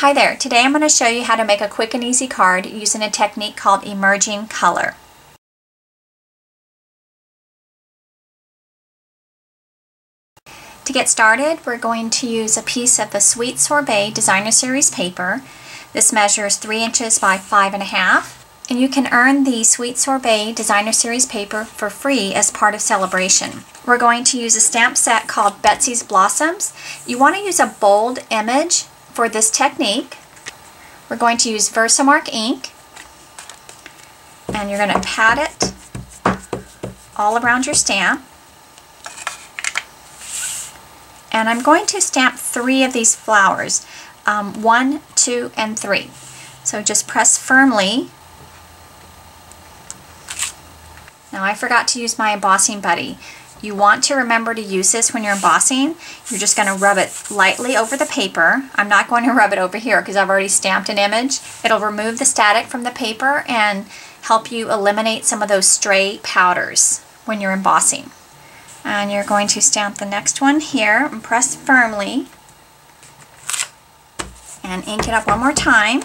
Hi there, today I'm going to show you how to make a quick and easy card using a technique called emerging color. To get started, we're going to use a piece of the Sweet Sorbet Designer Series Paper. This measures 3 inches by 5.5, and you can earn the Sweet Sorbet Designer Series Paper for free as part of Sale-a-bration. We're going to use a stamp set called Betsy's Blossoms. You want to use a bold image for this technique. We're going to use Versamark ink, and you're going to pat it all around your stamp. And I'm going to stamp 3 of these flowers, 1, 2, and 3. So just press firmly. Now I forgot to use my Embossing Buddy. You want to remember to use this when you're embossing. You're just going to rub it lightly over the paper. I'm not going to rub it over here because I've already stamped an image. It'll remove the static from the paper and help you eliminate some of those stray powders when you're embossing. And you're going to stamp the next one here and press firmly and ink it up one more time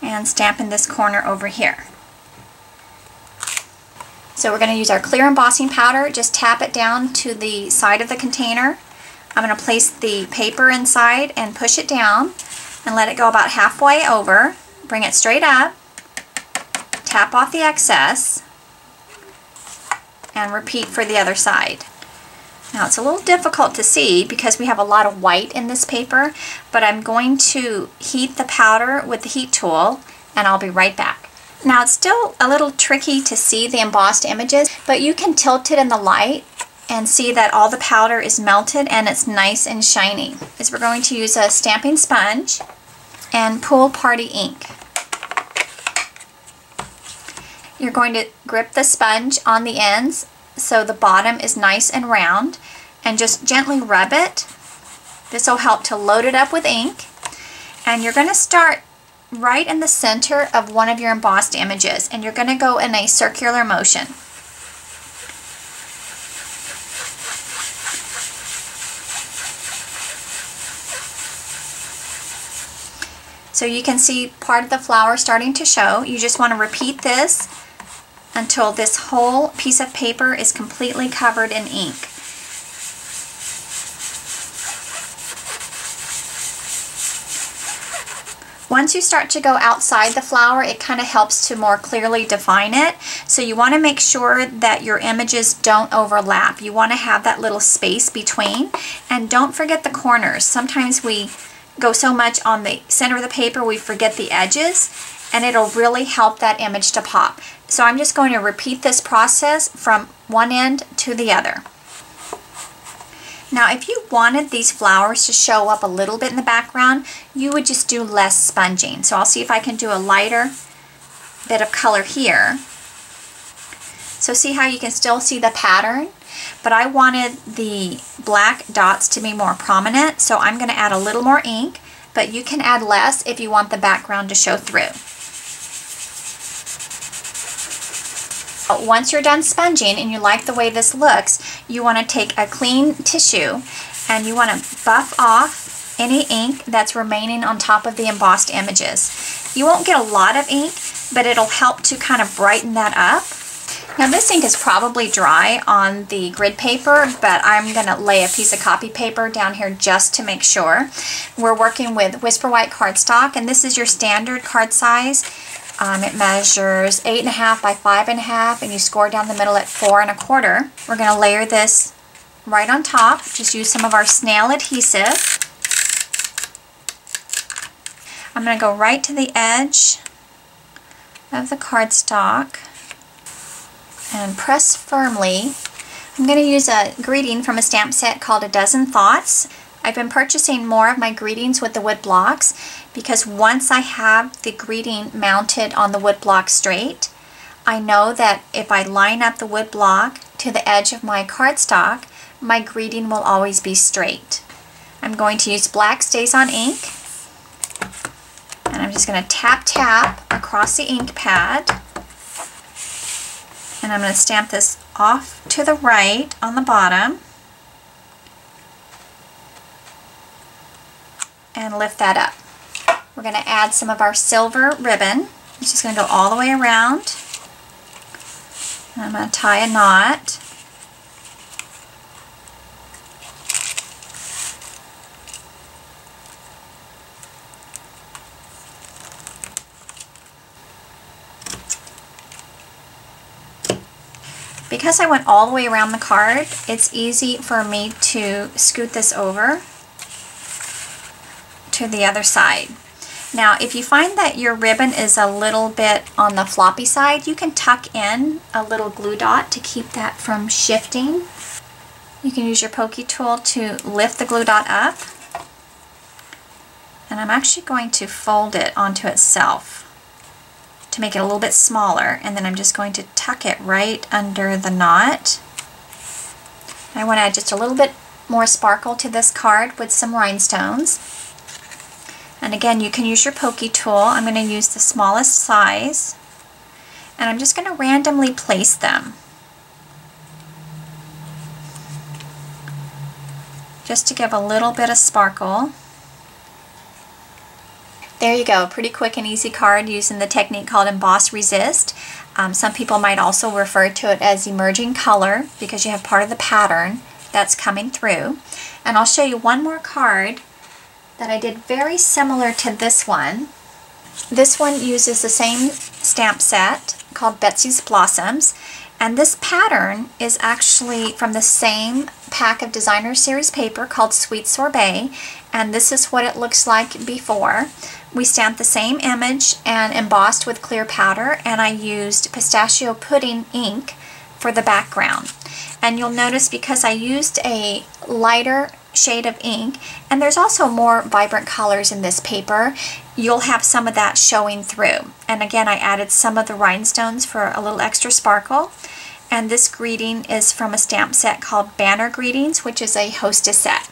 and stamp in this corner over here. So we're going to use our clear embossing powder. Just tap it down to the side of the container. I'm going to place the paper inside and push it down and let it go about halfway over. Bring it straight up, tap off the excess, and repeat for the other side. Now it's a little difficult to see because we have a lot of white in this paper, but I'm going to heat the powder with the heat tool and I'll be right back. Now it's still a little tricky to see the embossed images, but you can tilt it in the light and see that all the powder is melted and it's nice and shiny. We're going to use a stamping sponge and Pool Party ink. You're going to grip the sponge on the ends so the bottom is nice and round and just gently rub it. This will help to load it up with ink, and you're going to start right in the center of one of your embossed images, and you're going to go in a circular motion. So you can see part of the flower starting to show. You just want to repeat this until this whole piece of paper is completely covered in ink. Once you start to go outside the flower, it kind of helps to more clearly define it. So you want to make sure that your images don't overlap. You want to have that little space between, and don't forget the corners. Sometimes we go so much on the center of the paper we forget the edges, and it'll really help that image to pop. So I'm just going to repeat this process from one end to the other. Now if you wanted these flowers to show up a little bit in the background, you would just do less sponging. So I'll see if I can do a lighter bit of color here. So see how you can still see the pattern? But I wanted the black dots to be more prominent, so I'm going to add a little more ink, but you can add less if you want the background to show through. Once you're done sponging and you like the way this looks, you want to take a clean tissue and you want to buff off any ink that's remaining on top of the embossed images. You won't get a lot of ink, but it'll help to kind of brighten that up. Now this ink is probably dry on the grid paper, but I'm going to lay a piece of copy paper down here just to make sure. We're working with Whisper White cardstock, and this is your standard card size. It measures 8.5 by 5.5, and you score down the middle at 4 1/4. We're going to layer this right on top. Just use some of our snail adhesive. I'm going to go right to the edge of the cardstock and press firmly. I'm going to use a greeting from a stamp set called A Dozen Thoughts. I've been purchasing more of my greetings with the wood blocks because once I have the greeting mounted on the wood block straight, I know that if I line up the wood block to the edge of my cardstock, my greeting will always be straight. I'm going to use Black Stazon ink, and I'm just going to tap across the ink pad, and I'm going to stamp this off to the right on the bottom. and lift that up. We're going to add some of our silver ribbon. It's just going to go all the way around. And I'm going to tie a knot. Because I went all the way around the card, it's easy for me to scoot this over to the other side. Now, if you find that your ribbon is a little bit on the floppy side, you can tuck in a little glue dot to keep that from shifting. You can use your pokey tool to lift the glue dot up. And I'm actually going to fold it onto itself to make it a little bit smaller, and then I'm just going to tuck it right under the knot. I want to add just a little bit more sparkle to this card with some rhinestones. And again, you can use your pokey tool. I'm going to use the smallest size, and I'm just going to randomly place them just to give a little bit of sparkle. There you go, pretty quick and easy card using the technique called Emboss Resist. Some people might also refer to it as emerging color because you have part of the pattern that's coming through. And I'll show you one more card that I did very similar to this one. This one uses the same stamp set called Betsy's Blossoms, and this pattern is actually from the same pack of Designer Series paper called Sweet Sorbet, and this is what it looks like before. We stamped the same image and embossed with clear powder, and I used pistachio pudding ink for the background. And you'll notice because I used a lighter shade of ink, and there's also more vibrant colors in this paper, you'll have some of that showing through. And again, I added some of the rhinestones for a little extra sparkle. And this greeting is from a stamp set called Banner Greetings, which is a hostess set.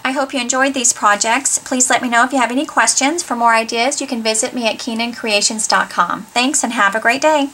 I hope you enjoyed these projects. Please let me know if you have any questions. For more ideas, you can visit me at KeenanCreations.com. Thanks and have a great day.